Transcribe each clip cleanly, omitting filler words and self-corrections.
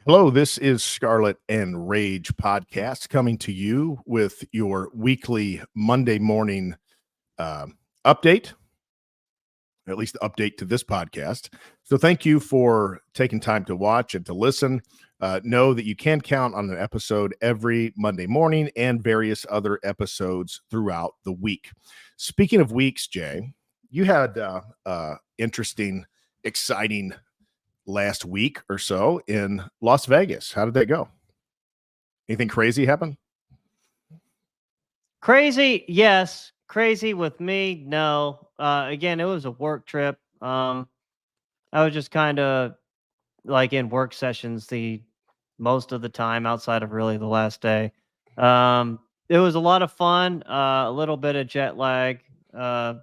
Hello, this is Scarlet and Rage podcast coming to you with your weekly Monday morning uh, update, at least the update to this podcast. So, thank you for taking time to watch and to listen. Know that you can count on an episode every Monday morning and various other episodes throughout the week. Speaking of weeks, Jay, you had interesting, exciting last week or so in Las Vegas. How did that go? Anything crazy happen? Crazy, yes. Crazy with me, no. Again, it was a work trip. I was just kind of like in work sessions the most of the time outside of really the last day. It was a lot of fun, a little bit of jet lag, uh,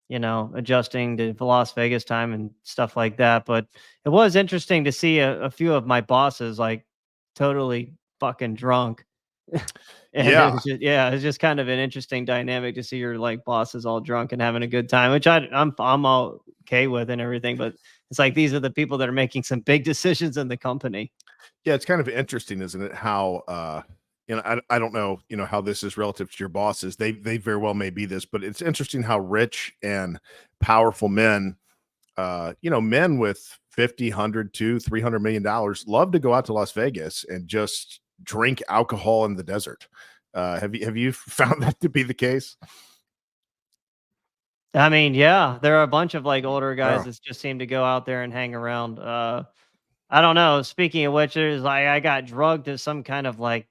adjusting to Las Vegas time and stuff like that. But it was interesting to see a few of my bosses like totally fucking drunk. And it Yeah. was just, yeah, it's just kind of an interesting dynamic to see your like bosses all drunk and having a good time, which I'm all okay with and everything. But it's like these are the people that are making some big decisions in the company. Yeah, it's kind of interesting, isn't it? How I don't know, how this is relative to your bosses. They very well may be this, but it's interesting how rich and powerful men, men with 50, 100 to $300 million love to go out to Las Vegas and just drink alcohol in the desert. Have you found that to be the case? I mean, yeah, there are a bunch of like older guys Wow. that just seem to go out there and hang around. I don't know. Speaking of which, there's like I got drugged to some kind of like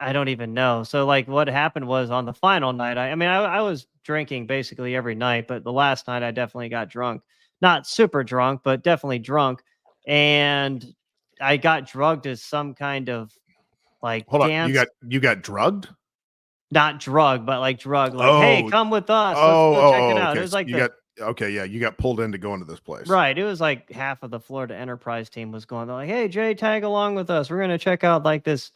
I don't even know. So like what happened was on the final night, I was drinking basically every night, but the last night I definitely got drunk. Not super drunk, but definitely drunk. And I got drugged to some kind of like Hold on. You dance, got drugged? not drug, but like drug, like, hey, Oh, come with us. Let's oh, go check oh, it oh, out. It okay. was So like the you got pulled into going to this place. right. It was like half of the Florida Enterprise team was going. They're like, hey, Jay, tag along with us. We're gonna check out like this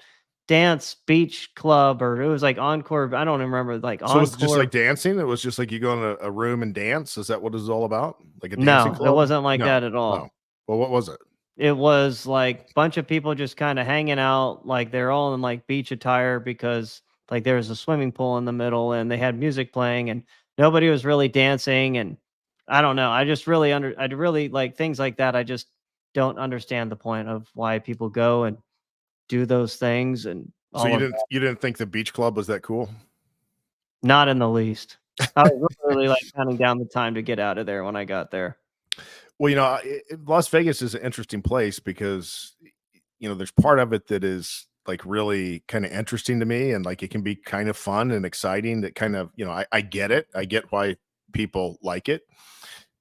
dance beach club, or it was like Encore. I don't remember like So was it just like Encore. dancing? It was just like you go in a room and dance? Is that what it's all about? Like a dancing No, it club? wasn't like No, that at no. all. Well, what was it? It was like bunch of people just kind of hanging out, like they're all in like beach attire because like there was a swimming pool in the middle and they had music playing and nobody was really dancing. And I don't know. I really like things like that. I just don't understand the point of why people go and do those things and So all of that. you didn't think the beach club was that cool? Not in the least. I was literally like counting down the time to get out of there when I got there. Well, Las Vegas is an interesting place because there's part of it that is like really kind of interesting to me, and like it can be kind of fun and exciting. That kind of I get it. I get why people like it.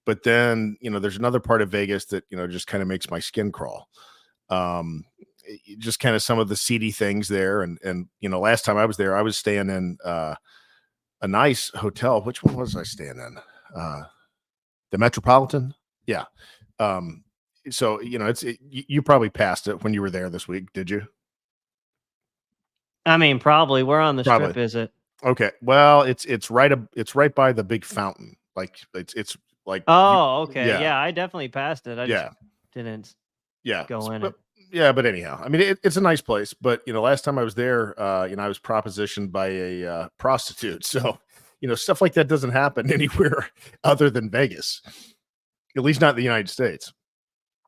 But then, there's another part of Vegas that, just kind of makes my skin crawl. Just kind of some of the seedy things there. And, last time I was there, I was staying in a nice hotel. Which one was I staying in? The Metropolitan. Yeah. So, you probably passed it when you were there this week. Did you? I mean, probably. Where on the Probably. strip is it? Okay. Well, it's right by the big fountain. Like it's like, Oh, okay. yeah, Yeah, I definitely passed it. I just yeah. didn't Yeah. go in But it. yeah, but anyhow, I mean, it's a nice place, but last time I was there, I was propositioned by a prostitute. So, stuff like that doesn't happen anywhere other than Vegas, at least not in the United States.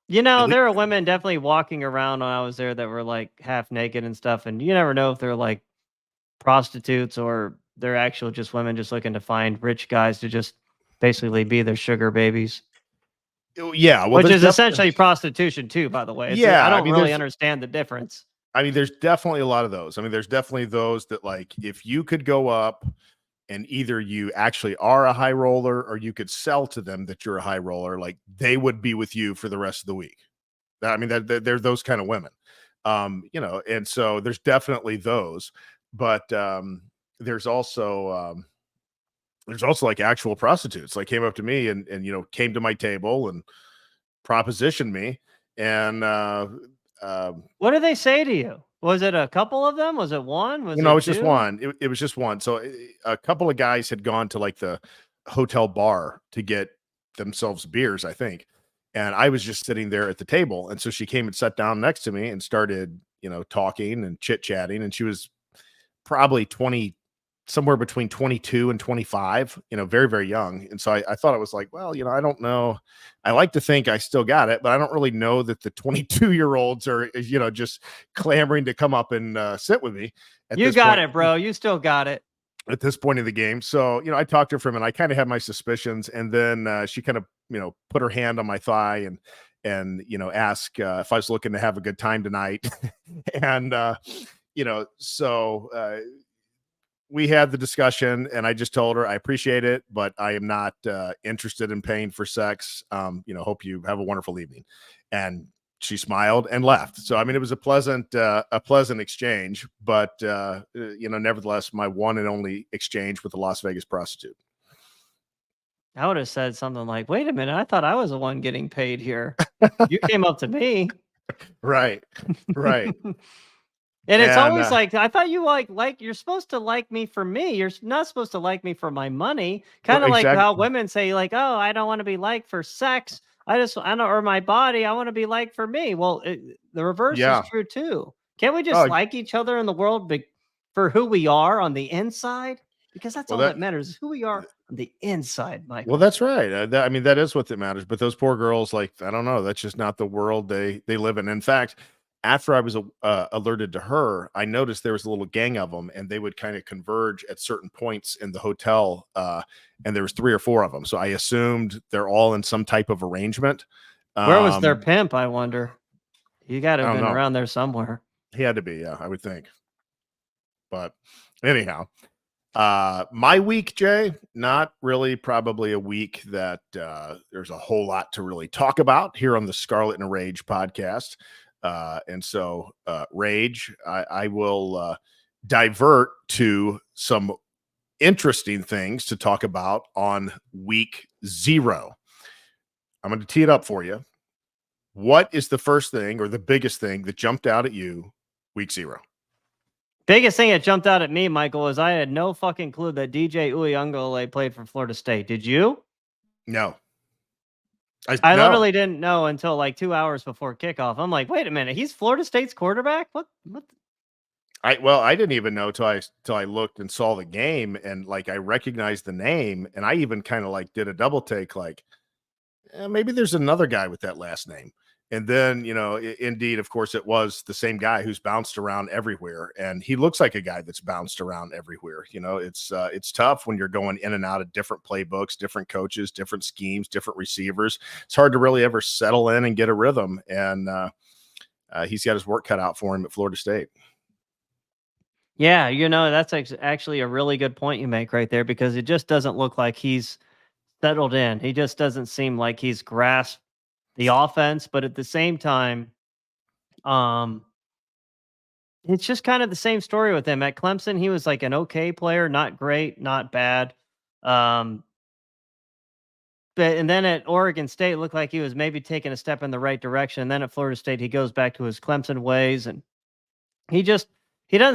At least, There are women definitely walking around when I was there that were like half naked and stuff, and you never know if they're like prostitutes or they're actual just women just looking to find rich guys to just basically be their sugar babies, yeah, well, which there's is definitely, essentially prostitution too, by the way. I yeah, don't really understand the difference. there's definitely a lot of those. I mean, there's definitely those that like, if you could go up and either you actually are a high roller or you could sell to them that you're a high roller, like they would be with you for the rest of the week. I mean, they're those kind of women, and so there's definitely those, but there's also like actual prostitutes like came up to me and came to my table and propositioned me, and What do they say to you? Was it a couple of them? Was it one? Was it it's just two? one. It was just one. So a couple of guys had gone to like the hotel bar to get themselves beers, I think. And I was just sitting there at the table. And so she came and sat down next to me and started, talking and chit chatting. And she was probably 20, somewhere between 22 and 25, very, very young. And so I thought it was like, well, I don't know. I like to think I still got it, but I don't really know that the 22-year-olds are, just clamoring to come up and sit with me. You got it, bro. You still got it. At this point in the game. So, I talked to her for a minute. I kind of had my suspicions. And then she kind of, put her hand on my thigh and ask if I was looking to have a good time tonight. And, so we had the discussion and I just told her, I appreciate it, but I am not interested in paying for sex. Hope you have a wonderful evening. And she smiled and left. So, I mean, it was a pleasant exchange, but nevertheless, my one and only exchange with the Las Vegas prostitute. I would have said something like, wait a minute, I thought I was the one getting paid here. You came up to me. Right. And it's always like, I thought you like you're supposed to like me for me. You're not supposed to like me for my money. Kind of like how women say like, oh, I don't want to be liked for sex. I don't, or my body. I want to be liked for me. Well, the reverse is true too. Can't we just like each other in the world for who we are on the inside? Because that's all that matters is who we are on the inside, Michael. Well, that's right. That is what matters. But those poor girls, like, I don't know. That's just not the world they live in. In fact, after I was alerted to her, I noticed there was a little gang of them, and they would kind of converge at certain points in the hotel. And there was 3 or 4 of them. So I assumed they're all in some type of arrangement. Where was their pimp? I wonder. He got to have been around there somewhere. He had to be, yeah, I would think. But anyhow, my week, Jay, not really probably a week that there's a whole lot to really talk about here on the Scarlet and Rage podcast. And so, Rage, I will divert to some interesting things to talk about on week 0. I'm going to tee it up for you. What is the first thing or the biggest thing that jumped out at you week 0? Biggest thing that jumped out at me, Michael, is I had no fucking clue that DJ Uyunglele played for Florida State. Did you? No. I literally didn't know until like 2 hours before kickoff. I'm like, wait a minute, he's Florida State's quarterback? What? I didn't even know till I looked and saw the game, and like I recognized the name, and I even kind of like did a double take, like maybe there's another guy with that last name. And then, indeed, of course, it was the same guy who's bounced around everywhere. And he looks like a guy that's bounced around everywhere. It's tough when you're going in and out of different playbooks, different coaches, different schemes, different receivers. It's hard to really ever settle in and get a rhythm. And he's got his work cut out for him at Florida State. Yeah, that's actually a really good point you make right there, because it just doesn't look like he's settled in. He just doesn't seem like he's grasped the offense, but at the same time, it's just kind of the same story with him. At Clemson, he was like an okay player, not great, not bad. And then at Oregon State, it looked like he was maybe taking a step in the right direction. And then at Florida State, he goes back to his Clemson ways, and he doesn't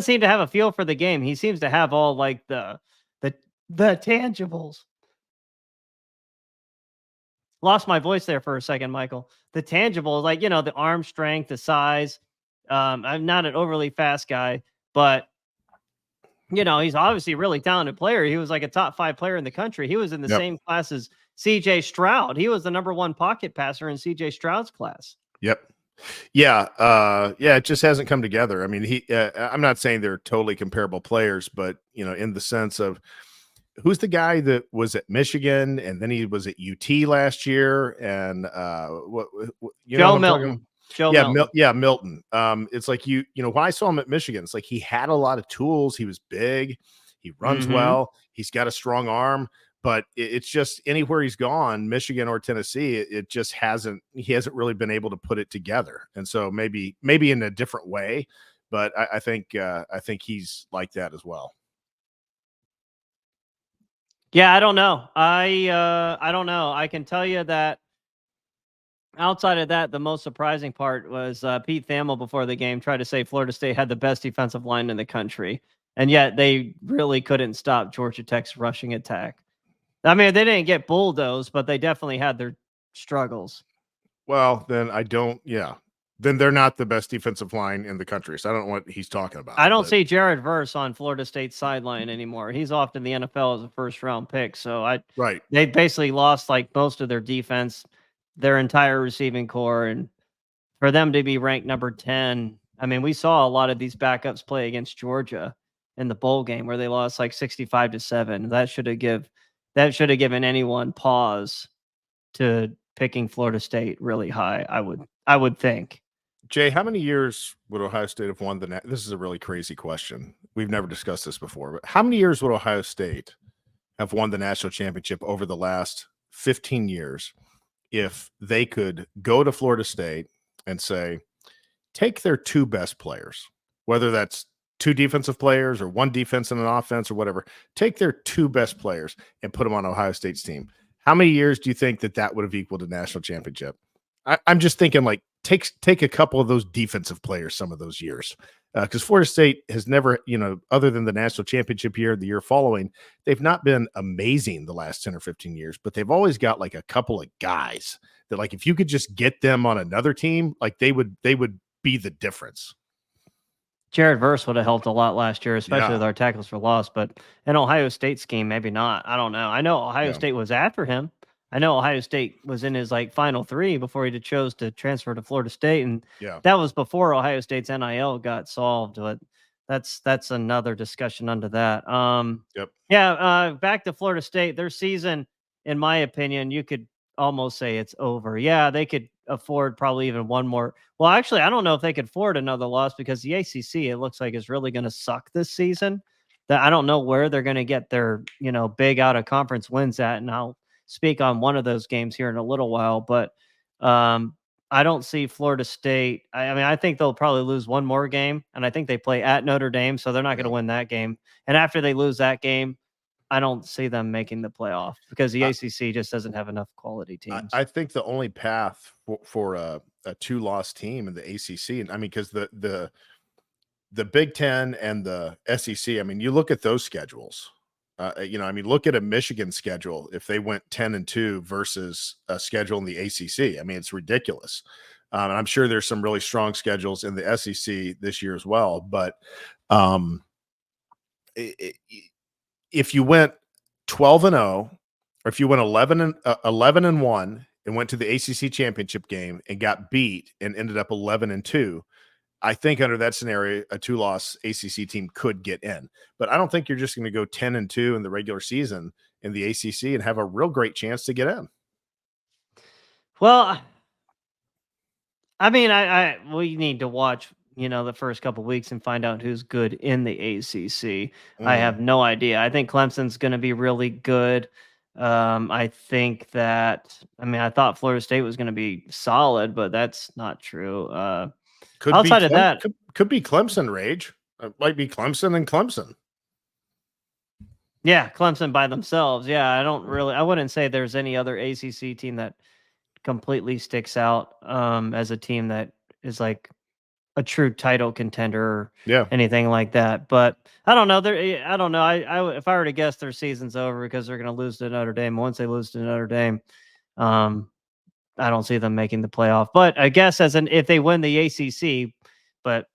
seem to have a feel for the game. He seems to have all like the tangibles. Lost my voice there for a second, Michael. The tangible, like, the arm strength, the size. I'm not an overly fast guy, but, he's obviously a really talented player. He was like a top 5 player in the country. He was in the same class as C.J. Stroud. He was the number 1 pocket passer in C.J. Stroud's class. Yep. Yeah. It just hasn't come together. I mean, I'm not saying they're totally comparable players, but, in the sense of, who's the guy that was at Michigan and then he was at UT last year? And Joe Milton. Milton. It's like when I saw him at Michigan, it's like he had a lot of tools. He was big. He runs well. He's got a strong arm. But it's just anywhere he's gone, Michigan or Tennessee, it just he hasn't really been able to put it together. And so maybe in a different way, but I think he's like that as well. Yeah, I don't know. I don't know. I can tell you that outside of that, the most surprising part was Pete Thamel before the game tried to say Florida State had the best defensive line in the country, and yet they really couldn't stop Georgia Tech's rushing attack. I mean, they didn't get bulldozed, but they definitely had their struggles. Well, then I don't. Yeah, then they're not the best defensive line in the country. So I don't know what he's talking about. I don't see Jared Verse on Florida State's sideline anymore. He's off in the NFL as a first round pick. So Right. they basically lost like most of their defense, their entire receiving core, and for them to be ranked number 10. I mean, we saw a lot of these backups play against Georgia in the bowl game where they lost like 65-7. That should have given anyone pause to picking Florida State really high. I would think. Jay, how many years would Ohio State have won the? This is a really crazy question. We've never discussed this before, but how many years would Ohio State have won the national championship over the last 15 years if they could go to Florida State and say, take their two best players, whether that's two defensive players or one defense and an offense or whatever, take their two best players and put them on Ohio State's team. How many years do you think that would have equaled a national championship? I'm just thinking like take a couple of those defensive players some of those years, because Florida State has never, other than the national championship year, the year following, they've not been amazing the last 10 or 15 years, but they've always got like a couple of guys that like if you could just get them on another team, like they would be the difference. Jared Verse would have helped a lot last year, especially Yeah. with our tackles for loss. But in Ohio State's scheme, maybe not. I don't know. I know Ohio State was after him. I know Ohio State was in his like final three before he chose to transfer to Florida State, and that was before Ohio State's NIL got solved. But that's another discussion under that. Back to Florida State. Their season, in my opinion, you could almost say it's over. Yeah, they could afford probably even one more. Well, actually, I don't know if they could afford another loss because the ACC, it looks like, is really going to suck this season. That I don't know where they're going to get their, big out of conference wins at. And I'll speak on one of those games here in a little while, but I don't see Florida State. I mean, I think they'll probably lose one more game, and I think they play at Notre Dame, so they're not going to win that game. And after they lose that game, I don't see them making the playoff because the ACC just doesn't have enough quality teams. I think the only path for a two-loss team in the ACC, and I mean, because the Big Ten and the SEC, I mean, you look at those schedules. Look at a Michigan schedule if they went 10-2 versus a schedule in the ACC. I mean, it's ridiculous. And I'm sure there's some really strong schedules in the SEC this year as well. But if you went 12-0, or if you went 11-1 and went to the ACC championship game and got beat and ended up 11-2, I think under that scenario, a two-loss ACC team could get in. But I don't think you're just going to go 10-2 in the regular season in the ACC and have a real great chance to get in. Well, I mean, we need to watch, the first couple of weeks and find out who's good in the ACC. I have no idea. I think Clemson's going to be really good. I think I thought Florida State was going to be solid, but that's not true. Outside of that, could be Clemson, Rage. It might be Clemson and Clemson. Yeah, Clemson by themselves. Yeah, I wouldn't say there's any other ACC team that completely sticks out as a team that is like a true title contender or anything like that. But I don't know. I don't know. I if I were to guess, their season's over because they're going to lose to Notre Dame. Once they lose to Notre Dame, I don't see them making the playoff, but I guess if they win the ACC, but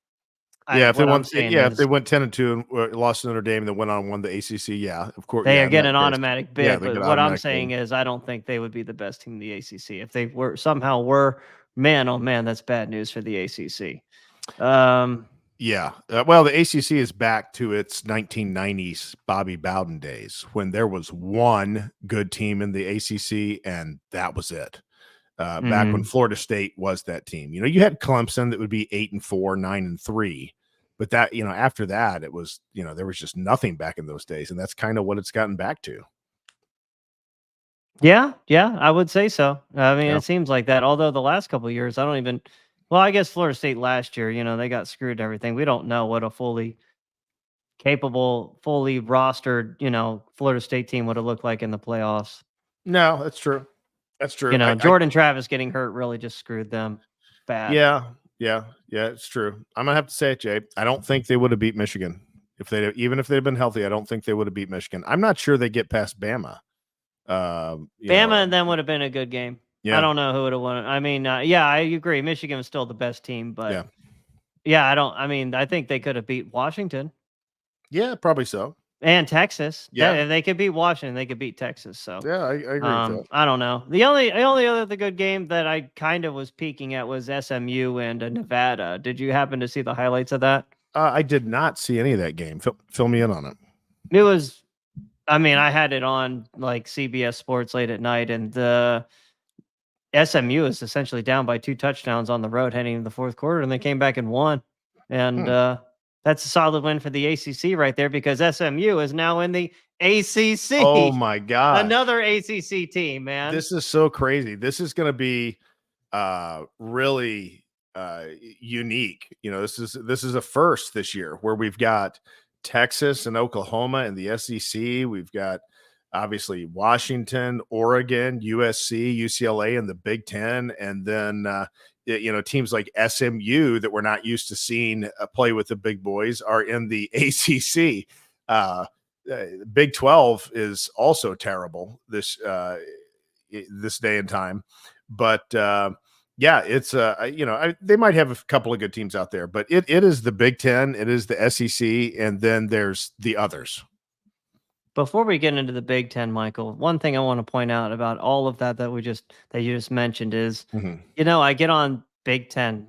if they went 10-2 and lost to Notre Dame and then went on and won the ACC, of course they get an automatic bid. But what I'm saying bid. is, I don't think they would be the best team in the ACC. If they somehow man, oh man, that's bad news for the ACC. Well, the ACC is back to its 1990s Bobby Bowden days when there was one good team in the ACC and that was it. Back when Florida State was that team, you had Clemson that would be 8-4, 9-3, but that, after that, it was, there was just nothing back in those days. And that's kind of what it's gotten back to. Yeah, I would say so. I mean, it seems like that. Although the last couple of years, I guess Florida State last year, they got screwed and everything. We don't know what a fully capable, fully rostered, Florida State team would have looked like in the playoffs. No, that's true. That's true. Jordan Travis getting hurt really just screwed them bad. Yeah, it's true. I'm gonna have to say it, Jay. I don't think they would have beat Michigan even if they'd been healthy. I don't think they would have beat Michigan. I'm not sure they get past Bama. Bama and them would have been a good game. I don't know who would have won. I mean, yeah, I agree. Michigan was still the best team, but yeah, I think they could have beat Washington. Yeah, probably so. And Texas. Yeah. If they could beat Washington, they could beat Texas. So yeah, I agree with that. I don't know. The only other good game that I kind of was peeking at was SMU and Nevada. Did you happen to see the highlights of that? I did not see any of that game. Fill me in on it. It was, I mean, I had it on like CBS Sports late at night, and the SMU is essentially down by 2 touchdowns on the road heading into the fourth quarter, and they came back and won. And that's a solid win for the ACC right there, because SMU is now in the ACC. Oh my God. Another ACC team, man. This is so crazy. This is going to be really unique. You know, this is a first this year where we've got Texas and Oklahoma in the SEC. We've got obviously Washington, Oregon, USC, UCLA in the Big Ten, and then teams like SMU that we're not used to seeing play with the big boys are in the ACC. Big 12 is also terrible this day and time, but it's they might have a couple of good teams out there, but it is the Big Ten, it is the SEC, and then there's the others. Before we get into the Big Ten, Michael, one thing I want to point out about all of that you just mentioned is, I get on Big Ten,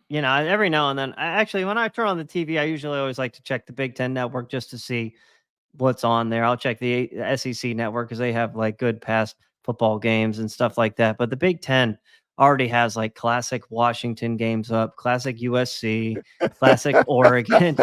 every now and then. Actually, when I turn on the TV, I usually always like to check the Big Ten network just to see what's on there. I'll check the SEC network because they have like good past football games and stuff like that. But the Big Ten already has like classic Washington games up, classic USC, classic Oregon.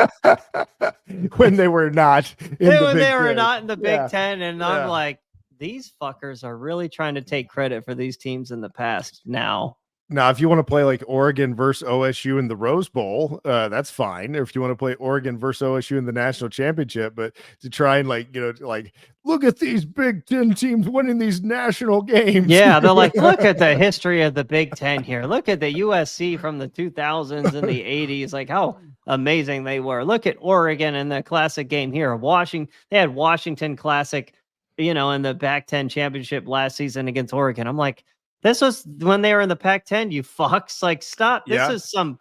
When they were not in the Big Ten. And I'm like, these fuckers are really trying to take credit for these teams in the past now. Now, if you want to play like Oregon versus OSU in the Rose Bowl, that's fine. Or if you want to play Oregon versus OSU in the national championship, but to try and look at these Big Ten teams winning these national games. Yeah, they're like, look at the history of the Big Ten here. Look at the USC from the 2000s and the 80s, like how amazing they were. Look at Oregon in the classic game here. They had Washington Classic, in the Pac-10 championship last season against Oregon. I'm like, this was when they were in the Pac-10, you fucks. Like, stop. This is some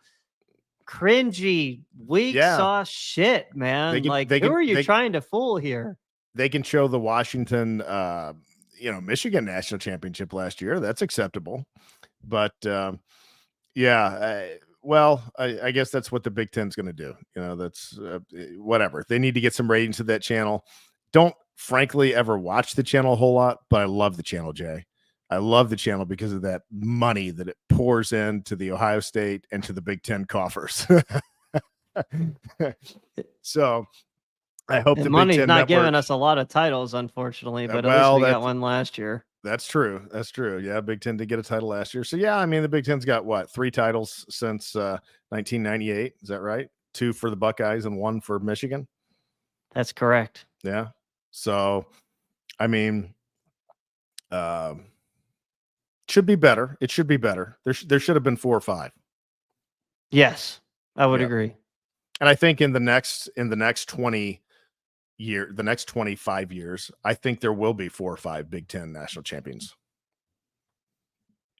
cringy, weak sauce shit, man. Who are you trying to fool here? They can show the Washington, Michigan national championship last year. That's acceptable. But, I guess that's what the Big Ten's going to do. That's whatever. They need to get some ratings to that channel. Don't, frankly, ever watch the channel a whole lot, but I love the channel, Jay. I love the channel because of that money that it pours into the Ohio State and to the Big Ten coffers. So I hope the money's Big Ten not giving us a lot of titles, unfortunately, but at least we got one last year. That's true. That's true. Yeah, Big Ten did get a title last year. So the Big Ten's got 3 titles since 1998. Is that right? 2 for the Buckeyes and 1 for Michigan. That's correct. Yeah. So, should be better. It should be better. There should have been 4 or 5. Yes, I would agree. And I think in the next 25 years, I think there will be 4 or 5 Big Ten national champions.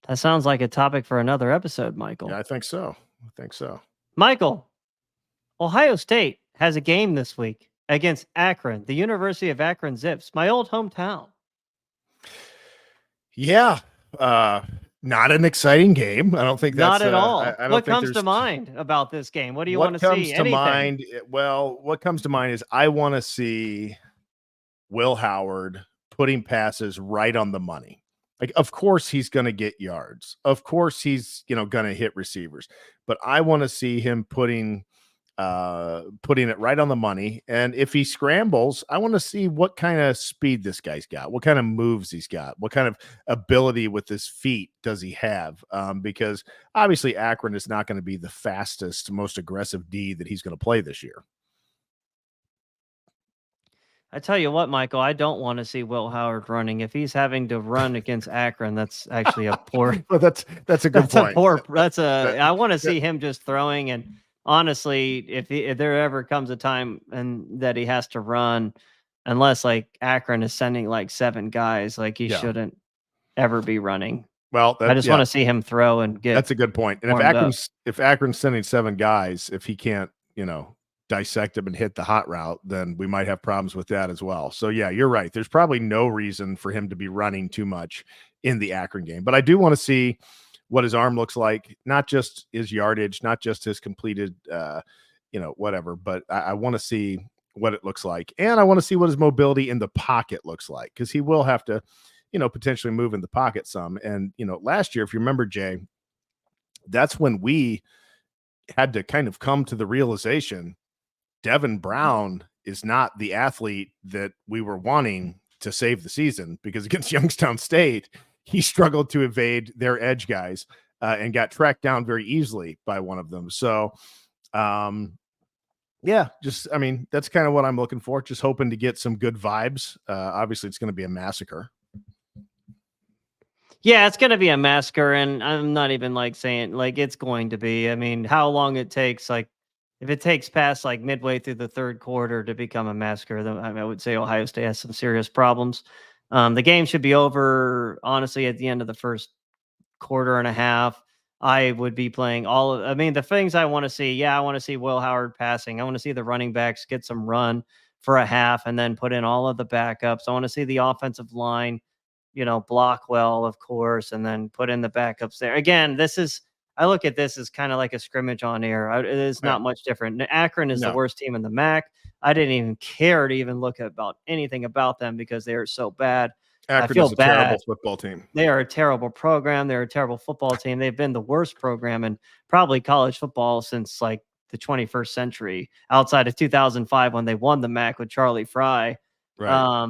That sounds like a topic for another episode, Michael. Yeah, I think so. Michael, Ohio State has a game this week against Akron, the University of Akron Zips, my old hometown. Yeah. Not an exciting game. I don't think that's not at all. What comes to mind about this game? What do you want to see? What comes to mind is I want to see Will Howard putting passes right on the money. Like, of course he's going to get yards. Of course he's, going to hit receivers, but I want to see him putting it right on the money. And if he scrambles, I want to see what kind of speed this guy's got, what kind of moves he's got, what kind of ability with his feet does he have? Because obviously Akron is not going to be the fastest, most aggressive D that he's going to play this year. I tell you what, Michael, I don't want to see Will Howard running. If he's having to run against Akron, that's actually a poor. Well, that's a good point. I want to see him just throwing. And honestly, if there ever comes a time and that he has to run, unless like Akron is sending like 7 guys, like he shouldn't ever be running. Well, I just want to see him throw and get that's a good point. And warmed up. if Akron's sending 7 guys, if he can't, dissect them and hit the hot route, then we might have problems with that as well. So yeah, you're right. There's probably no reason for him to be running too much in the Akron game. But I do want to see what his arm looks like, not just his yardage, not just his completed whatever, but I want to see what it looks like. And I want to see what his mobility in the pocket looks like, because he will have to, potentially move in the pocket some. And, last year, if you remember, Jay, that's when we had to kind of come to the realization Devin Brown is not the athlete that we were wanting to save the season, because against Youngstown State, he struggled to evade their edge guys and got tracked down very easily by one of them. So, that's kind of what I'm looking for. Just hoping to get some good vibes. Obviously, it's going to be a massacre. Yeah, it's going to be a massacre, and I'm not even saying it's going to be. I mean, how long it takes, if it takes past midway through the third quarter to become a massacre, then I would say Ohio State has some serious problems. The game should be over, honestly, at the end of the first quarter and a half. I would be playing the things I want to see. Yeah, I want to see Will Howard passing. I want to see the running backs get some run for a half and then put in all of the backups. I want to see the offensive line, block well, of course, and then put in the backups there. Again, I look at this as kind of like a scrimmage on air. It is not much different. Akron is the worst team in the MAC. I didn't even care to even look about anything about them because they are so bad. Akron I feel is a bad. terrible football team. They are a terrible program. They're a terrible football team. They've been the worst program in probably college football since the 21st century, outside of 2005 when they won the MAC with Charlie Fry. Right.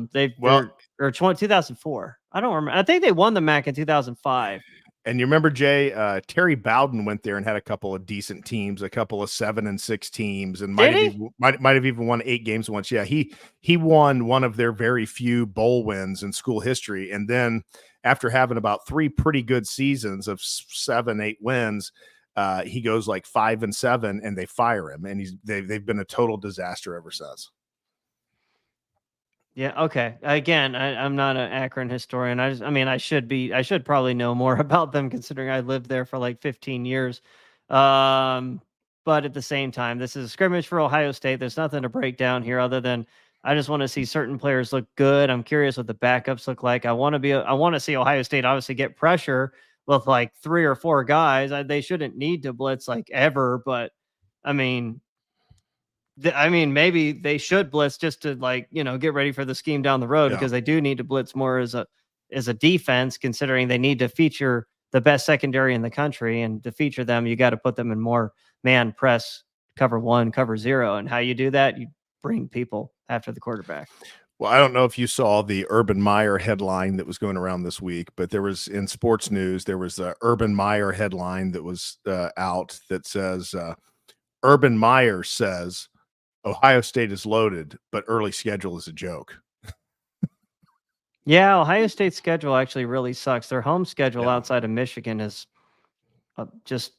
Or 2004. I don't remember. I think they won the MAC in 2005. And you remember, Jay, Terry Bowden went there and had a couple of decent teams, a couple of 7-6 teams, and might have even won 8 games once. Yeah, he won one of their very few bowl wins in school history. And then after having about 3 pretty good seasons of 7-8 wins, he goes 5-7, and they fire him, and they've been a total disaster ever since. Yeah. Okay. Again, I'm not an Akron historian. I should probably know more about them, considering I lived there for 15 years. But at the same time, this is a scrimmage for Ohio State. There's nothing to break down here other than I just want to see certain players look good. I'm curious what the backups look like. I want to see Ohio State obviously get pressure with 3 or 4 guys. They shouldn't need to blitz ever, but maybe they should blitz just to get ready for the scheme down the road, because they do need to blitz more as a defense, considering they need to feature the best secondary in the country. And to feature them, you got to put them in more man press, cover 1, cover 0. And how you do that, you bring people after the quarterback. Well, I don't know if you saw the Urban Meyer headline that was going around this week, but there was in sports news, there was a Urban Meyer headline that was out that says, Urban Meyer says, Ohio State is loaded, but early schedule is a joke. Yeah, Ohio State's schedule actually really sucks. Their home schedule outside of Michigan is just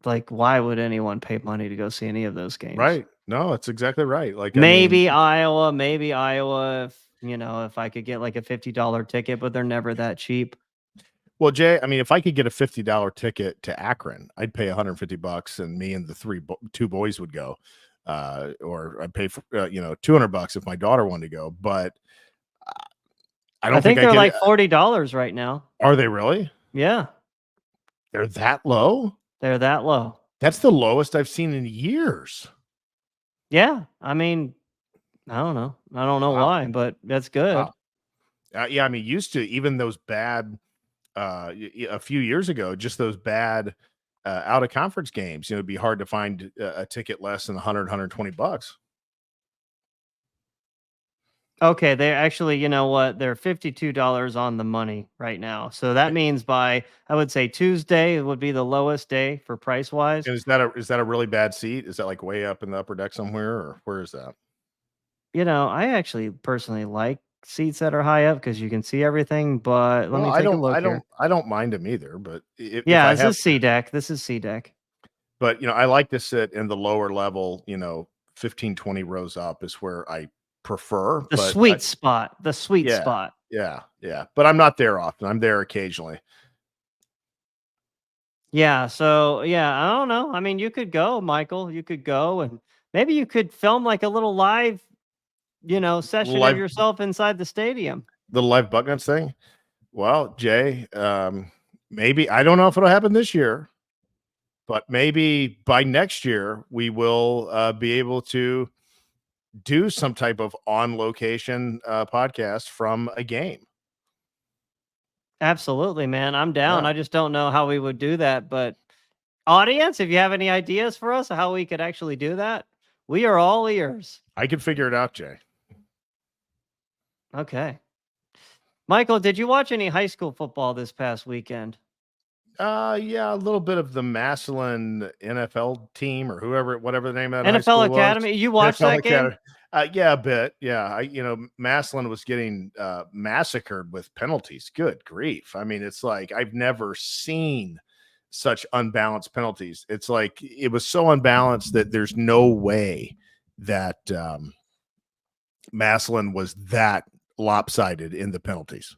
why would anyone pay money to go see any of those games? Right. No, that's exactly right. Maybe Iowa, if I could get a $50 ticket, but they're never that cheap. Well, Jay, if I could get a $50 ticket to Akron, I'd pay $150, and me and the 2 boys would go. Or I'd pay for $200 if my daughter wanted to go. But I think they're $40 right now. Are they really? Yeah, they're that low. They're that low. That's the lowest I've seen in years. Yeah, I don't know. I don't know why, but that's good. Wow. Used to, even those bad a few years ago, just those bad out of conference games, it'd be hard to find a ticket less than $100-$120. Okay, they're actually, you know what? They're $52 on the money right now. So that means by, I would say, Tuesday would be the lowest day for price wise. Is that a really bad seat? Is that way up in the upper deck somewhere, or where is that? I actually personally like seats that are high up because you can see everything. But let me take a look here. I don't mind them either. But this is C deck. This is C deck. But I like to sit in the lower level. 15, 20 rows up is where I prefer the sweet spot. Yeah. But I'm not there often. I'm there occasionally. Yeah. So yeah, I don't know. I mean, you could go, Michael. You could go, and maybe you could film like a little live, session of Live yourself inside the stadium. the live Bucknuts thing. Well, Jay, maybe I don't know if it'll happen this year, but maybe by next year we will be able to do some type of on location podcast from a game. Absolutely, man. I'm down. Yeah, I just don't know how we would do that. But audience, if you have any ideas for us how we could actually do that, we are all ears. I can figure it out, Jay. Okay. Michael, did you watch any high school football this past weekend? Yeah, a little bit of the Massillon NFL team or whatever the name of that high NFL school was. Academy. You watched NFL that game? Academy. Yeah, a bit. Yeah, Massillon was getting massacred with penalties. Good grief! I mean, it's like I've never seen such unbalanced penalties. It's like it was so unbalanced that there's no way that Massillon was that lopsided in the penalties.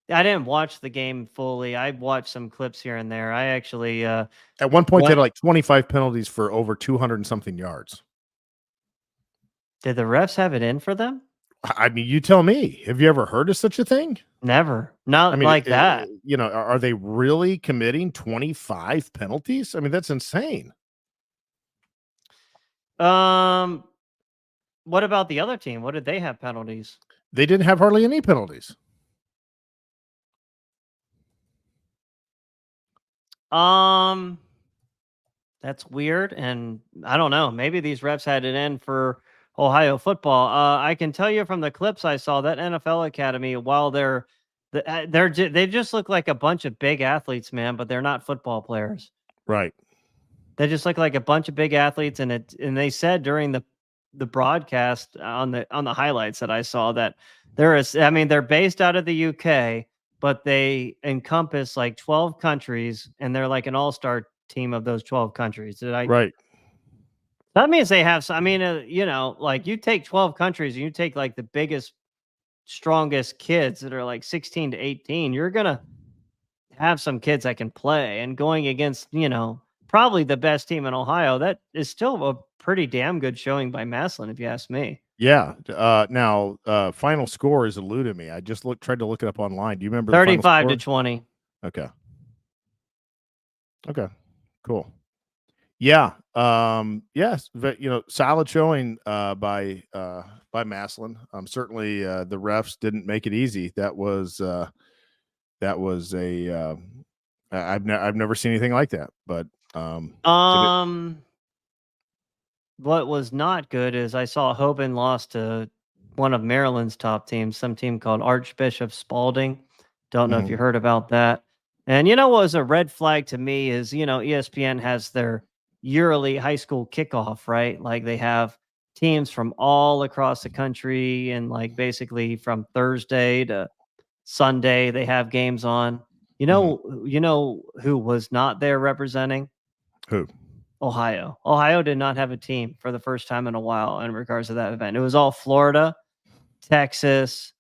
I didn't watch the game fully. I watched some clips here and there. I actually At one point, they had like 25 penalties for over 200 and something yards. Did the refs have it in for them? I mean, you tell me. Have you ever heard of such a thing? Never. Not like that. Are they really committing 25 penalties? I mean, that's insane. What about the other team? What did they have penalties? They didn't have hardly any penalties. That's weird, and I don't know. Maybe these refs had it in for Ohio football. I can tell you from the clips I saw that NFL Academy, while they just look like a bunch of big athletes, man, but they're not football players. Right. They just look like a bunch of big athletes, and they said during the broadcast on the highlights that I saw that they're based out of the UK, but they encompass like 12 countries, and they're like an all-star team of those 12 countries. Right. That means they have some, I mean, like you take 12 countries and you take like the biggest, strongest kids that are like 16 to 18, you're going to have some kids that can play, and going against, probably the best team in Ohio, that is still a pretty damn good showing by Massillon, if you ask me. Yeah. Now, final score is eluded me. I just tried to look it up online. Do you remember? 35 to 20. Okay. Cool. Yeah. Yes. Solid showing by Massillon. Certainly the refs didn't make it easy. That was a I've never seen anything like that. But what was not good is I saw Hoban lost to one of Maryland's top teams, some team called Archbishop Spalding. Don't know if you heard about that. And what was a red flag to me is, ESPN has their yearly high school kickoff, right? Like they have teams from all across the country, and like basically from Thursday to Sunday, they have games on. You know who was not there representing? Who? Ohio. Ohio did not have a team for the first time in a while in regards to that event. It was all Florida, Texas,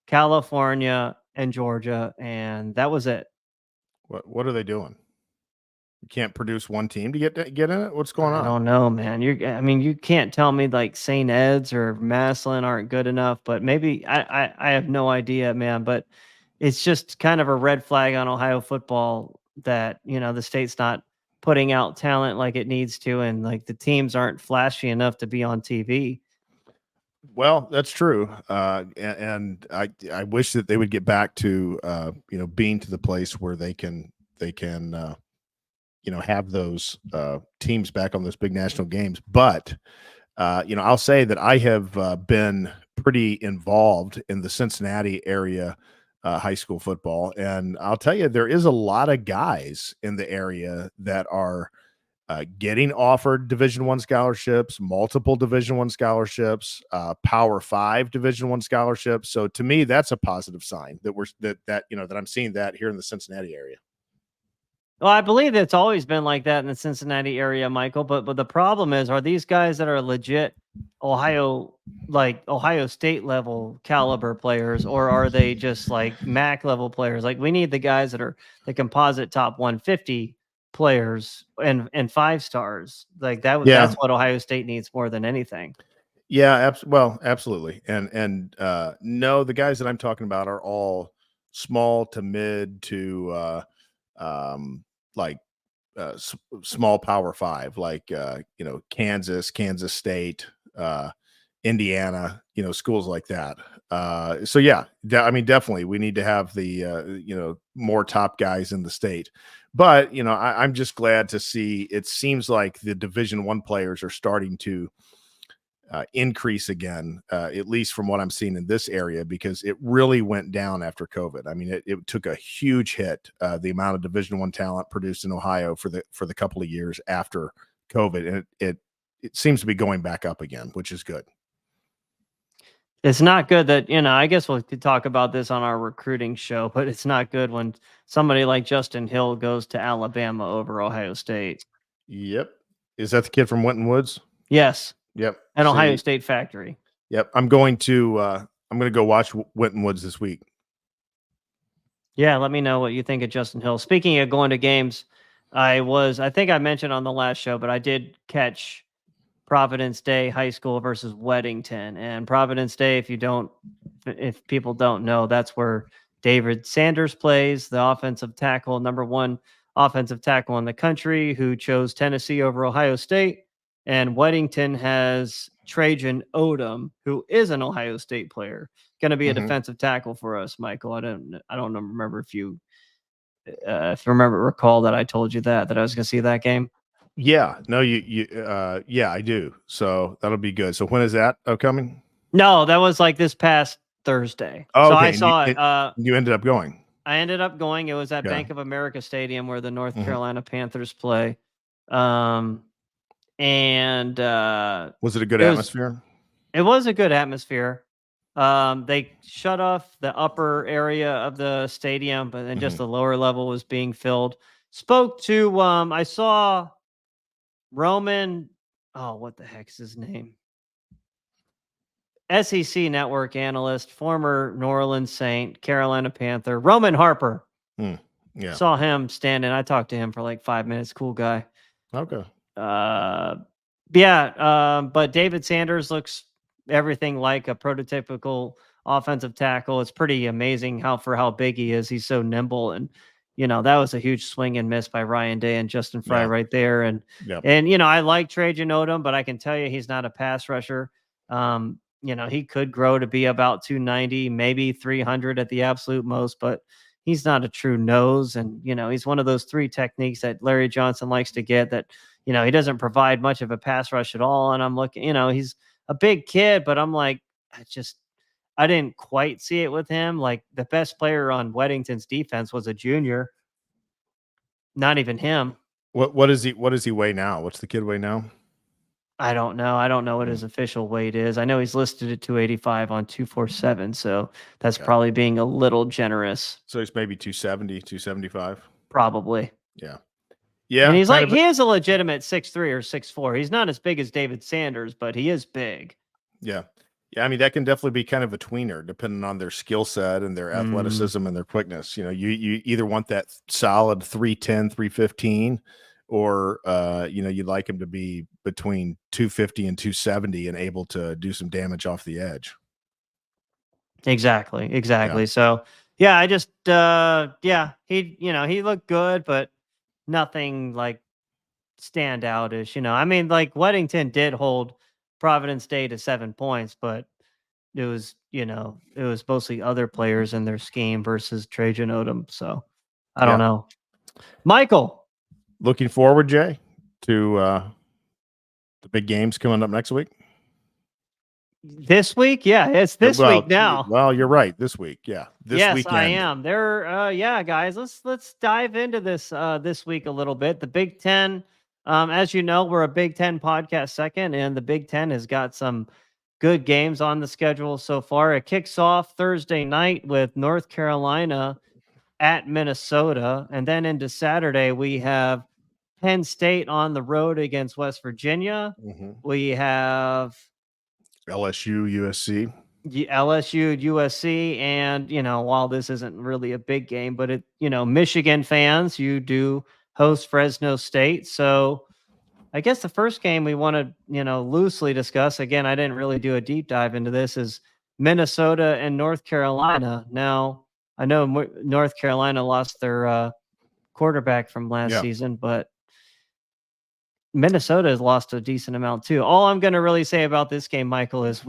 California, and Georgia, and that was it. What are they doing? You can't produce one team to get in it? What's going on? I don't know, man. You can't tell me like St. Ed's or Massillon aren't good enough, but maybe I have no idea, man. But it's just kind of a red flag on Ohio football that, the state's not putting out talent like it needs to, and like the teams aren't flashy enough to be on TV. Well, that's true. And I wish that they would get back to, being to the place where they can have those teams back on those big national games. But, I'll say that I have been pretty involved in the Cincinnati area high school football. And I'll tell you, there is a lot of guys in the area that are getting offered Division I scholarships, multiple Division I scholarships, Power 5 Division I scholarships. So to me, that's a positive sign that I'm seeing that here in the Cincinnati area. Well, I believe it's always been like that in the Cincinnati area, Michael. But the problem is, are these guys that are legit Ohio State level caliber players, or are they just like MAC level players? Like we need the guys that are the composite top 150 players and 5 stars. Like Yeah. that's what Ohio State needs more than anything. Yeah, well, absolutely. And no, the guys that I'm talking about are all small to mid to like small power 5, like Kansas State, Indiana, schools like that. So yeah, I mean, definitely we need to have the more top guys in the state. But I'm just glad to see. It seems like the Division I players are starting to increase again, at least from what I'm seeing in this area, because it really went down after COVID. I mean, it took a huge hit, the amount of Division I talent produced in Ohio for the couple of years after COVID, and it seems to be going back up again, which is good. It's not good that, I guess we'll talk about this on our recruiting show, but it's not good when somebody like Justin Hill goes to Alabama over Ohio State. Yep. Is that the kid from Winton Woods? Yes. Yep. An Ohio State factory. Yep. I'm going to go watch Winton Woods this week. Yeah, let me know what you think of Justin Hill. Speaking of going to games, I think I mentioned on the last show, but I did catch Providence Day High School versus Weddington. And Providence Day, if people don't know, that's where David Sanders plays, the offensive tackle, number 1 offensive tackle in the country, who chose Tennessee over Ohio State. And Weddington has Trajan Odom, who is an Ohio State player, going to be a defensive tackle for us, Michael. I don't remember if you recall that I told you that I was going to see that game. Yeah, no, yeah, I do. So that'll be good. So when is that coming? No, that was like this past Thursday. Oh, so okay. I saw it. You ended up going. I ended up going. It was at Bank of America Stadium where the North Carolina Panthers play. And was it a good atmosphere? It was a good atmosphere. They shut off the upper area of the stadium, but then just the lower level was being filled. Spoke to I saw Roman. Oh, what the heck's his name? SEC Network analyst, former New Orleans Saint, Carolina Panther, Roman Harper. Yeah. Saw him standing. I talked to him for like 5 minutes. Cool guy. Okay. But David Sanders looks everything like a prototypical offensive tackle. It's pretty amazing how big he is. He's so nimble, and that was a huge swing and miss by Ryan Day and Justin Fry right there. And I like Trajan Odom, but I can tell you he's not a pass rusher. He could grow to be about 290, maybe 300 at the absolute most, but he's not a true nose. And, he's one of those 3 techniques that Larry Johnson likes to get that, he doesn't provide much of a pass rush at all. And I'm looking, he's a big kid, but I'm like, I didn't quite see it with him. Like the best player on Weddington's defense was a junior. Not even him. What does he weigh now? What's the kid weigh now? I don't know. I don't know what his official weight is. I know he's listed at 285 on 247. So that's probably being a little generous. So he's maybe 270, 275. Probably. Yeah. Yeah. And he's he is a legitimate 6'3" or 6'4". He's not as big as David Sanders, but he is big. Yeah. Yeah. I mean, that can definitely be kind of a tweener depending on their skill set and their athleticism and their quickness. You either want that solid 310, 315, or you'd like him to be between 250 and 270 and able to do some damage off the edge. Exactly. Yeah. So yeah, I just he looked good, but nothing like standoutish. I mean, like Weddington did hold Providence Day to 7 points, but it was mostly other players in their scheme versus Trajan Odom. So I don't know. Michael, looking forward, Jay, to the big games coming up next week. This week? Yeah, it's this week now. Well, you're right. This week. Yeah. Yes, weekend. I am. Guys, let's dive into this week a little bit. The Big Ten, as you know, we're a Big Ten podcast second, and the Big Ten has got some good games on the schedule so far. It kicks off Thursday night with North Carolina at Minnesota, and then into Saturday we have Penn State on the road against West Virginia. We have LSU, USC. LSU, USC, and while this isn't really a big game, but Michigan fans, you do host Fresno State, so I guess the first game we want to loosely discuss. Again, I didn't really do a deep dive into this. Is Minnesota and North Carolina. Now I know North Carolina lost their quarterback from last season, but Minnesota has lost a decent amount too. All I'm going to really say about this game, Michael, is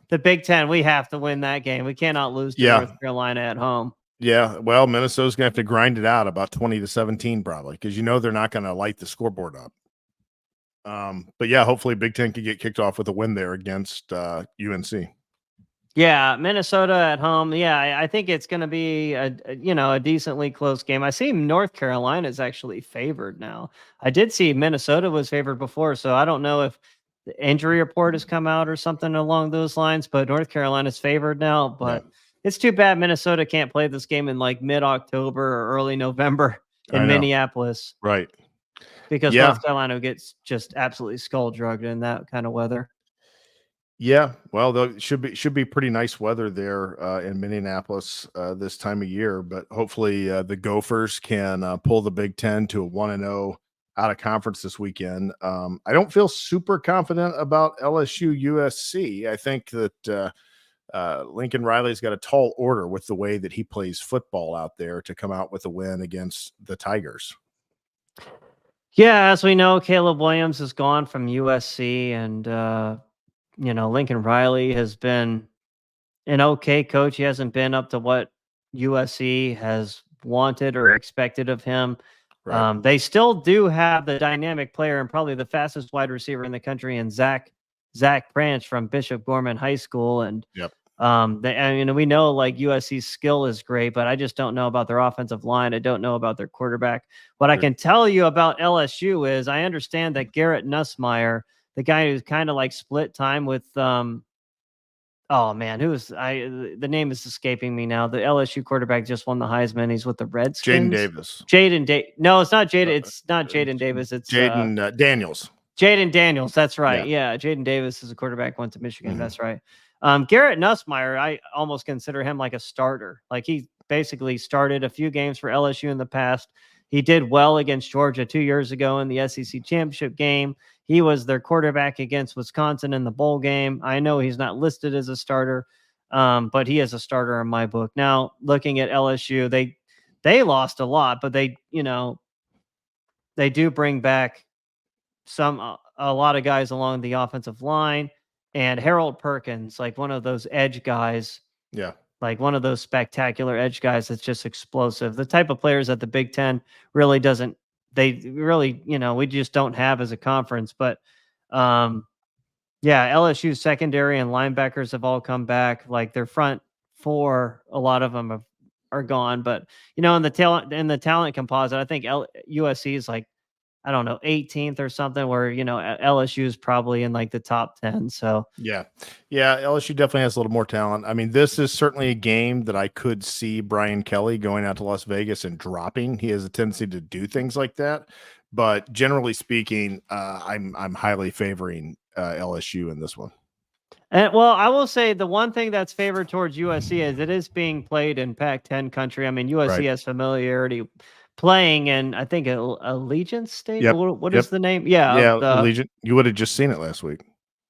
the Big Ten, we have to win that game. We cannot lose to North Carolina at home. Yeah, well, Minnesota's going to have to grind it out about 20-17 probably, because they're not going to light the scoreboard up. But yeah, hopefully Big Ten can get kicked off with a win there against UNC. Yeah, Minnesota at home. Yeah, I think it's going to be a decently close game. I see North Carolina is actually favored now. I did see Minnesota was favored before, so I don't know if the injury report has come out or something along those lines, but North Carolina's favored now. But it's too bad Minnesota can't play this game in like mid-October or early November in Minneapolis. Right. Because North Carolina gets just absolutely skull-drugged in that kind of weather. Yeah, well, it should be pretty nice weather there in Minneapolis this time of year, but hopefully the Gophers can pull the Big Ten to a 1-0 out of conference this weekend. I don't feel super confident about LSU USC. I think that Lincoln Riley's got a tall order with the way that he plays football out there to come out with a win against the Tigers. Yeah, as we know, Caleb Williams is gone from USC, and Lincoln Riley has been an okay coach. He hasn't been up to what USC has wanted or expected of him. Right. They still do have the dynamic player and probably the fastest wide receiver in the country, and Zach Branch from Bishop Gorman High School. And we know like USC's skill is great, but I just don't know about their offensive line. I don't know about their quarterback. What I can tell you about LSU is I understand that Garrett Nussmeier, the guy who's kind of like split time with the name is escaping me now. The LSU quarterback just won the Heisman. He's with the Redskins. Jaden Davis. No, it's not Jaden. It's not Jaden Davis. It's Jaden Daniels. Jaden Daniels. That's right. Yeah. Jaden Davis is a quarterback, went to Michigan. Mm-hmm. That's right. Garrett Nussmeier, I almost consider him like a starter. Like he basically started a few games for LSU in the past. He did well against Georgia 2 years ago in the SEC championship game. He was their quarterback against Wisconsin in the bowl game. I know he's not listed as a starter, but he is a starter in my book. Now, looking at LSU, they lost a lot, but they do bring back a lot of guys along the offensive line, and Harold Perkins, like one of those edge guys. Yeah. Like one of those spectacular edge guys that's just explosive. The type of players that the Big Ten really doesn't, we just don't have as a conference. But LSU's secondary and linebackers have all come back. Like their front four, a lot of them are gone. But in the talent composite, I think USC is like, I don't know, 18th or something, where, LSU is probably in like the top 10. So yeah, LSU definitely has a little more talent. I mean, this is certainly a game that I could see Brian Kelly going out to Las Vegas and dropping. He has a tendency to do things like that. But generally speaking, I'm highly favoring LSU in this one. And I will say the one thing that's favored towards USC is it is being played in Pac-10 country. I mean, USC has familiarity playing in, I think, Allegiant Stadium. Yep. What is the name? Allegiant. You would have just seen it last week.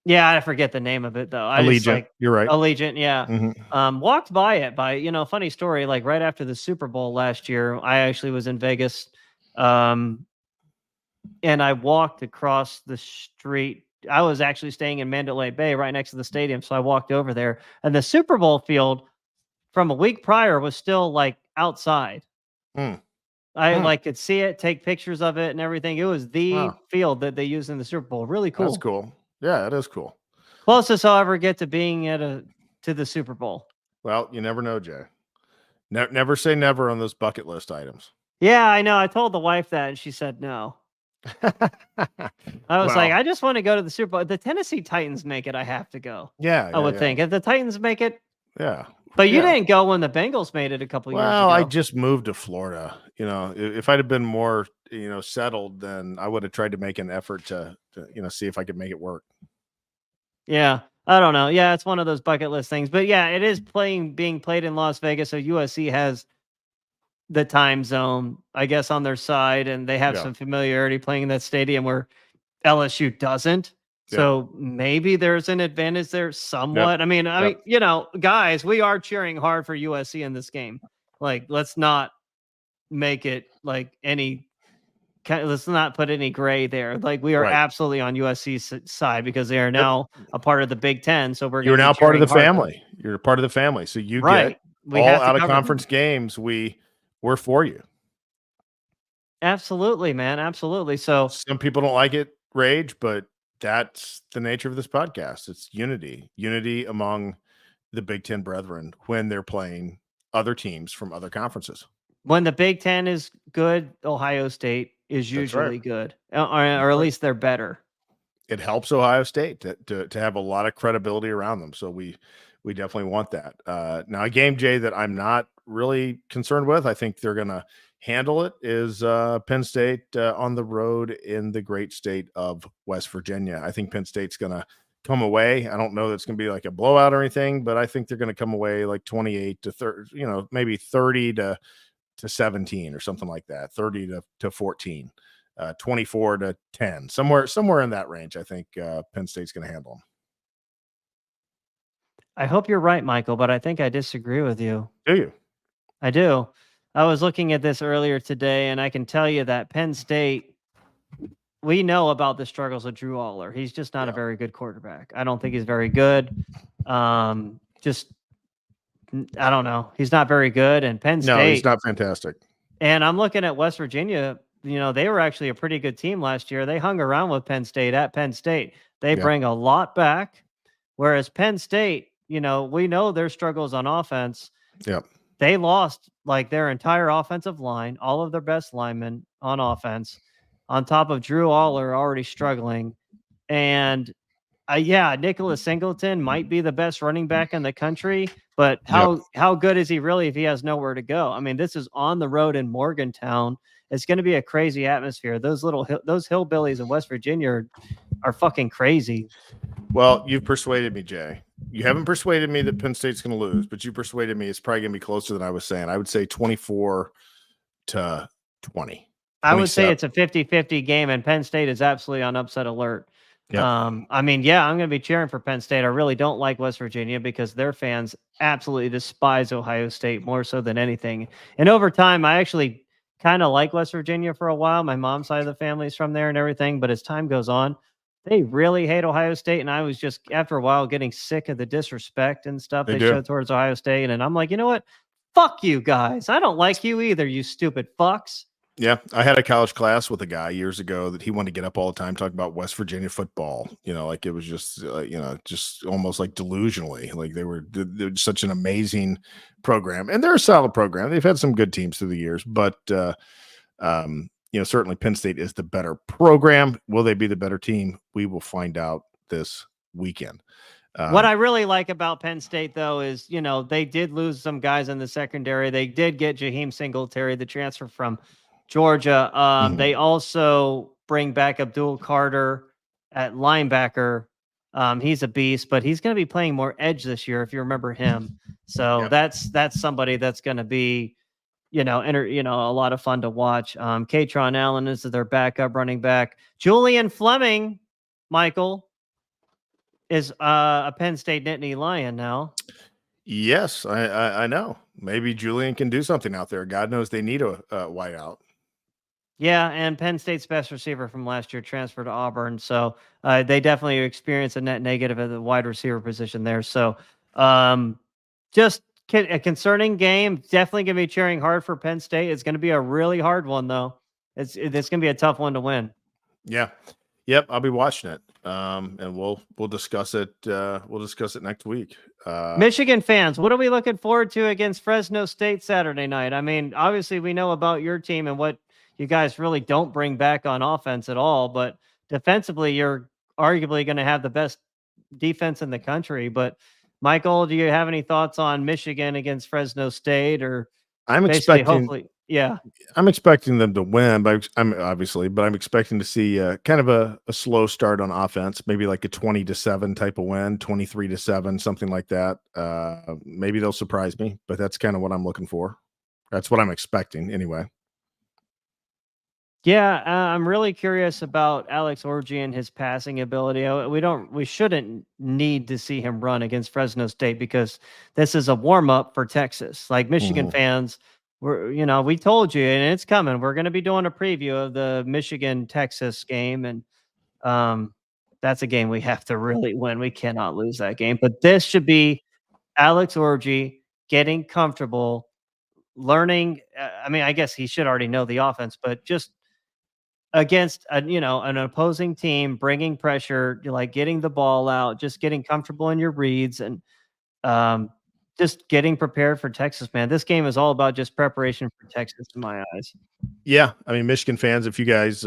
Yeah, I forget the name of it though. Allegiant. You're right. Allegiant. Yeah. Mm-hmm. Walked by it funny story. Like right after the Super Bowl last year, I actually was in Vegas, and I walked across the street. I was actually staying in Mandalay Bay, right next to the stadium, so I walked over there, and the Super Bowl field from a week prior was still like outside. I could see it, take pictures of it and everything. It was the field that they used in the Super Bowl. Really cool. That's cool. Yeah, it is cool. Closest I'll ever get to being to the Super Bowl. Well, you never know, Jay. Never say never on those bucket list items. Yeah, I know. I told the wife that, and she said no. I was like, I just want to go to the Super Bowl. If the Tennessee Titans make it, I have to go. Yeah, I would think. If the Titans make it, yeah. But you didn't go when the Bengals made it a couple years ago. Well, I just moved to Florida. If I'd have been more, settled, then I would have tried to make an effort to see if I could make it work. Yeah. I don't know. Yeah, it's one of those bucket list things. But yeah, it is being played in Las Vegas, so USC has the time zone, I guess, on their side, and they have Yeah. some familiarity playing in that stadium where LSU doesn't. Yep. So maybe there's an advantage there somewhat. Yep. I mean, Yep. guys, we are cheering hard for USC in this game. Like, let's not make it like let's not put any gray there. Like, we are Right. absolutely on USC's side because they are Yep. now a part of the Big Ten. So we're going You're to be now part of the cheering hard. family. You're a part of the family. So you Right. get We all have to out of cover them. conference games. We're for you. Absolutely, man. Absolutely. So Some people don't like it, Rage, but that's the nature of this podcast. It's unity among the Big Ten brethren when they're playing other teams from other conferences. when the Big Ten is good, Ohio State is That's right. usually good, or at least they're better. It helps Ohio State to have a lot of credibility around them. So we definitely want that. Now, a game, Jay, that I'm not really concerned with, I think they're going to handle it, is Penn State on the road in the great state of West Virginia. I think Penn State's going to come away. I don't know that it's going to be like a blowout or anything, but I think they're going to come away like 28 to 30, maybe 30 to 17 or something like that, 30 to 14. 24 to 10, somewhere in that range. I think Penn State's going to handle them. I hope you're right, Michael, but I think I disagree with you. Do you? I do. I was looking at this earlier today, and I can tell you that Penn State, we know about the struggles of Drew Aller. He's just not a very good quarterback. I don't think he's very good. I don't know. He's not very good. And Penn State. No, he's not fantastic. And I'm looking at West Virginia. They were actually a pretty good team last year. They hung around with Penn State at Penn State. They bring a lot back, whereas Penn State, we know their struggles on offense. Yep. They lost like their entire offensive line, all of their best linemen on offense, on top of Drew Aller already struggling. And Nicholas Singleton might be the best running back in the country, but how good is he really if he has nowhere to go? I mean, this is on the road in Morgantown. It's going to be a crazy atmosphere. Those hillbillies in West Virginia are fucking crazy. Well, you've persuaded me, Jay. You haven't persuaded me that Penn State's going to lose, but you persuaded me it's probably going to be closer than I was saying. I would say 24 to 20. I would say it's a 50-50 game, and Penn State is absolutely on upset alert. Yep. I'm going to be cheering for Penn State. I really don't like West Virginia because their fans absolutely despise Ohio State more so than anything. And over time, I actually kind of like West Virginia for a while. My mom's side of the family is from there and everything. But as time goes on, they really hate Ohio State. And I was just, after a while, getting sick of the disrespect and stuff they show towards Ohio State. And I'm like, you know what? Fuck you guys. I don't like you either, you stupid fucks. Yeah, I had a college class with a guy years ago that he wanted to get up all the time talking about West Virginia football. Like it was just, just almost like delusionally. Like they're such an amazing program, and they're a solid program. They've had some good teams through the years, but certainly Penn State is the better program. Will they be the better team? We will find out this weekend. What I really like about Penn State, though, is, they did lose some guys in the secondary. They did get Jaheim Singletary, the transfer from Georgia. They also bring back Abdul Carter at linebacker. He's a beast, but he's going to be playing more edge this year, if you remember him. So that's somebody that's going to be, a lot of fun to watch. Katron Allen is their backup running back. Julian Fleming, Michael, is a Penn State Nittany Lion now. Yes, I know. Maybe Julian can do something out there. God knows they need a wideout. Yeah, and Penn State's best receiver from last year transferred to Auburn. So they definitely experienced a net negative at the wide receiver position there. So just a concerning game. Definitely going to be cheering hard for Penn State. It's going to be a really hard one, though. It's going to be a tough one to win. Yeah. Yep, I'll be watching it. And we'll discuss it. We'll discuss it next week. Michigan fans, what are we looking forward to against Fresno State Saturday night? I mean, obviously we know about your team and what you guys really don't bring back on offense at all, but defensively, you're arguably going to have the best defense in the country. But Michael, do you have any thoughts on Michigan against Fresno State, or I'm expecting Yeah. I'm expecting them to win, but I'm expecting to see kind of a slow start on offense, maybe like a 20-7 type of win, 23-7, something like that. Maybe they'll surprise me, but that's kind of what I'm looking for. That's what I'm expecting anyway. Yeah, I'm really curious about Alex Orgy and his passing ability. We shouldn't need to see him run against Fresno State because this is a warm up for Texas. Like Michigan Mhm. fans, we told you, and it's coming. We're going to be doing a preview of the Michigan Texas game, and that's a game we have to really win. We cannot lose that game. But this should be Alex Orgy getting comfortable, learning. I mean, I guess he should already know the offense, but just against an opposing team, bringing pressure, like getting the ball out, just getting comfortable in your reads, and um, just getting prepared for Texas. Man, this game is all about just preparation for Texas in my eyes. Yeah, I mean, Michigan fans, if you guys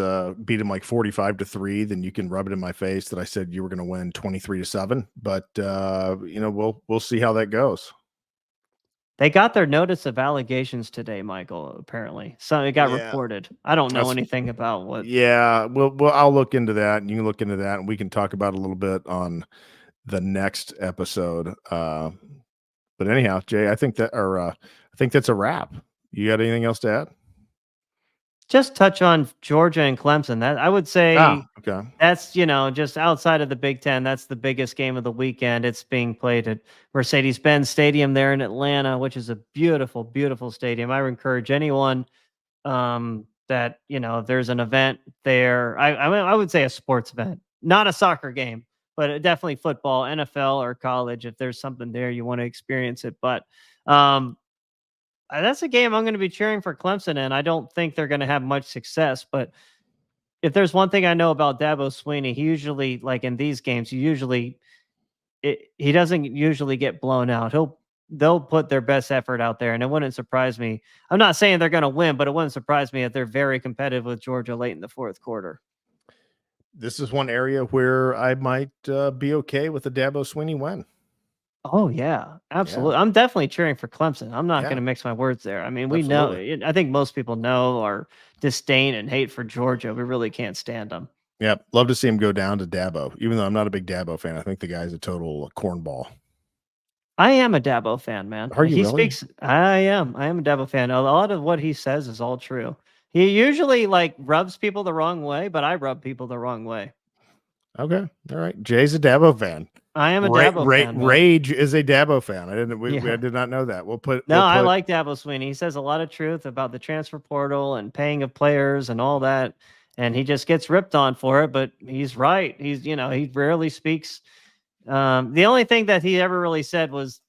beat them like 45-3, then you can rub it in my face that I said you were going to win 23-7. But we'll see how that goes. They got their notice of allegations today, Michael. Apparently, so it got Yeah, reported. I don't know that's anything about what. yeah. Well, I'll look into that, and you can look into that, and we can talk about it a little bit on the next episode. But anyhow, Jay, I think that's a wrap. You got anything else to add? Just touch on Georgia and Clemson. That I would say Okay. that's, just outside of the Big Ten, that's the biggest game of the weekend. It's being played at Mercedes-Benz Stadium there in Atlanta, which is a beautiful, beautiful stadium. I would encourage anyone that, if there's an event there, I would say a sports event, not a soccer game, but definitely football, NFL, or college. If there's something there, you want to experience it. But that's a game I'm going to be cheering for Clemson in. I don't think they're going to have much success, but if there's one thing I know about Dabo Swinney, he usually, like in these games, he doesn't usually get blown out. They'll put their best effort out there, and it wouldn't surprise me. I'm not saying they're going to win, but it wouldn't surprise me if they're very competitive with Georgia late in the fourth quarter. This is one area where I might be okay with the Dabo Swinney win. Oh yeah, absolutely. Yeah, I'm definitely cheering for Clemson. I'm not going yeah, to mix my words there. I mean, we know. absolutely. I think most people know our disdain and hate for Georgia. We really can't stand them. Yeah, love to see him go down to Dabo. Even though I'm not a big Dabo fan, I think the guy's a total cornball. I am a Dabo fan, man. Are you He really? speaks. I am. I am a Dabo fan. A lot of what he says is all true. He usually rubs people the wrong way, but I rub people the wrong way. Okay, all right. Jay's a Dabo fan. I am a Dabo fan, man. Rage is a Dabo fan. Yeah. I did not know that. I like Dabo Swinney. He says a lot of truth about the transfer portal and paying of players and all that, and he just gets ripped on for it. But he's right. He rarely speaks. The only thing that he ever really said was,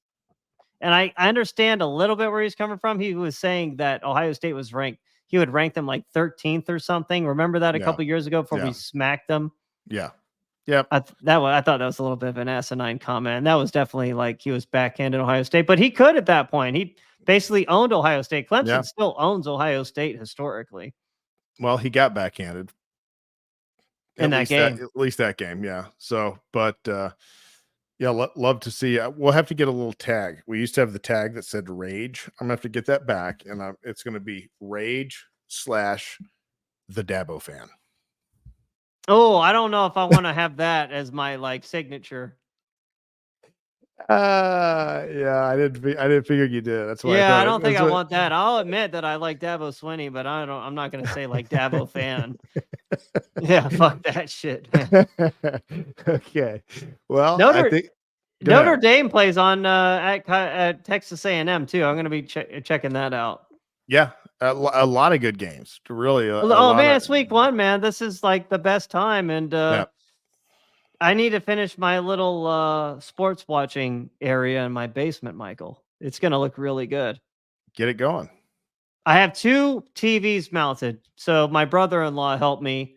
and I understand a little bit where he's coming from. He was saying that Ohio State was ranked. He would rank them like 13th or something. Remember that a Yeah, couple years ago before we yeah, smacked them? yeah, yep. I thought that was a little bit of an asinine comment. And that was definitely like he was backhanded Ohio State, but he could at that point. He basically owned Ohio State. Clemson Yeah. still owns Ohio State historically Well, he got backhanded in that game. At least that game, yeah. So, but yeah, love to see. We'll have to get a little tag. We used to have the tag that said "Rage." I'm gonna have to get that back, and it's gonna be Rage / the Dabo fan. Oh, I don't know if I want to have that as my signature. Yeah, I didn't figure you did. That's why Yeah, I don't think I want that. I'll admit that I like Dabo Swinney, but I'm not gonna say like Dabo fan. Yeah, fuck that shit, man. Okay. Well, Notre Dame plays on at Texas A&M too. I'm going to be checking that out. Yeah, a lot of good games. Really, It's week 1, man. This is like the best time, and yeah. I need to finish my little sports watching area in my basement, Michael. It's going to look really good. Get it going. I have 2 TVs mounted, so my brother-in-law helped me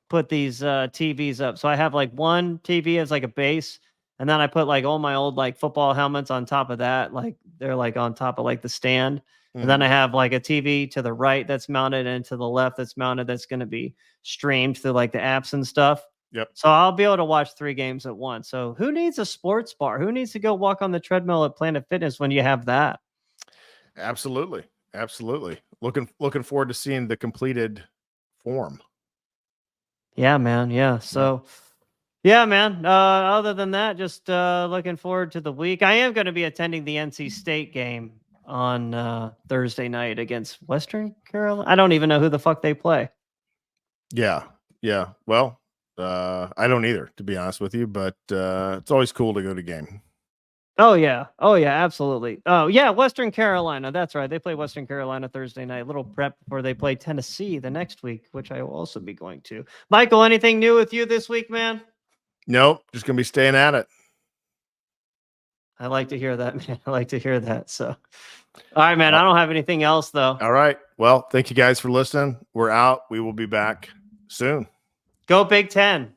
put these TVs up. So I have like one TV as like a base, and then I put like all my old like football helmets on top of that. Like they're like on top of like the stand. And then I have like a TV to the right that's mounted, and to the left that's mounted that's going to be streamed through like the apps and stuff. Yep. So I'll be able to watch 3 games at once. So who needs a sports bar? Who needs to go walk on the treadmill at Planet Fitness when you have that? Absolutely. Absolutely. Looking forward to seeing the completed form. Yeah, man. Yeah. So, yeah, man. Other than that, just looking forward to the week. I am going to be attending the NC State game on Thursday night against Western Carolina. I don't even know who the fuck they play. Yeah. Yeah. Well, I don't either, to be honest with you, but it's always cool to go to game. Oh yeah, absolutely. Oh yeah, Western Carolina. That's right. They play Western Carolina Thursday night. Little prep before they play Tennessee the next week, which I will also be going to. Michael, anything new with you this week, man? Nope, just gonna be staying at it. I like to hear that, man. I like to hear that. So, all right, man. I don't have anything else though. All right. Well, thank you guys for listening. We're out. We will be back soon. Go Big Ten.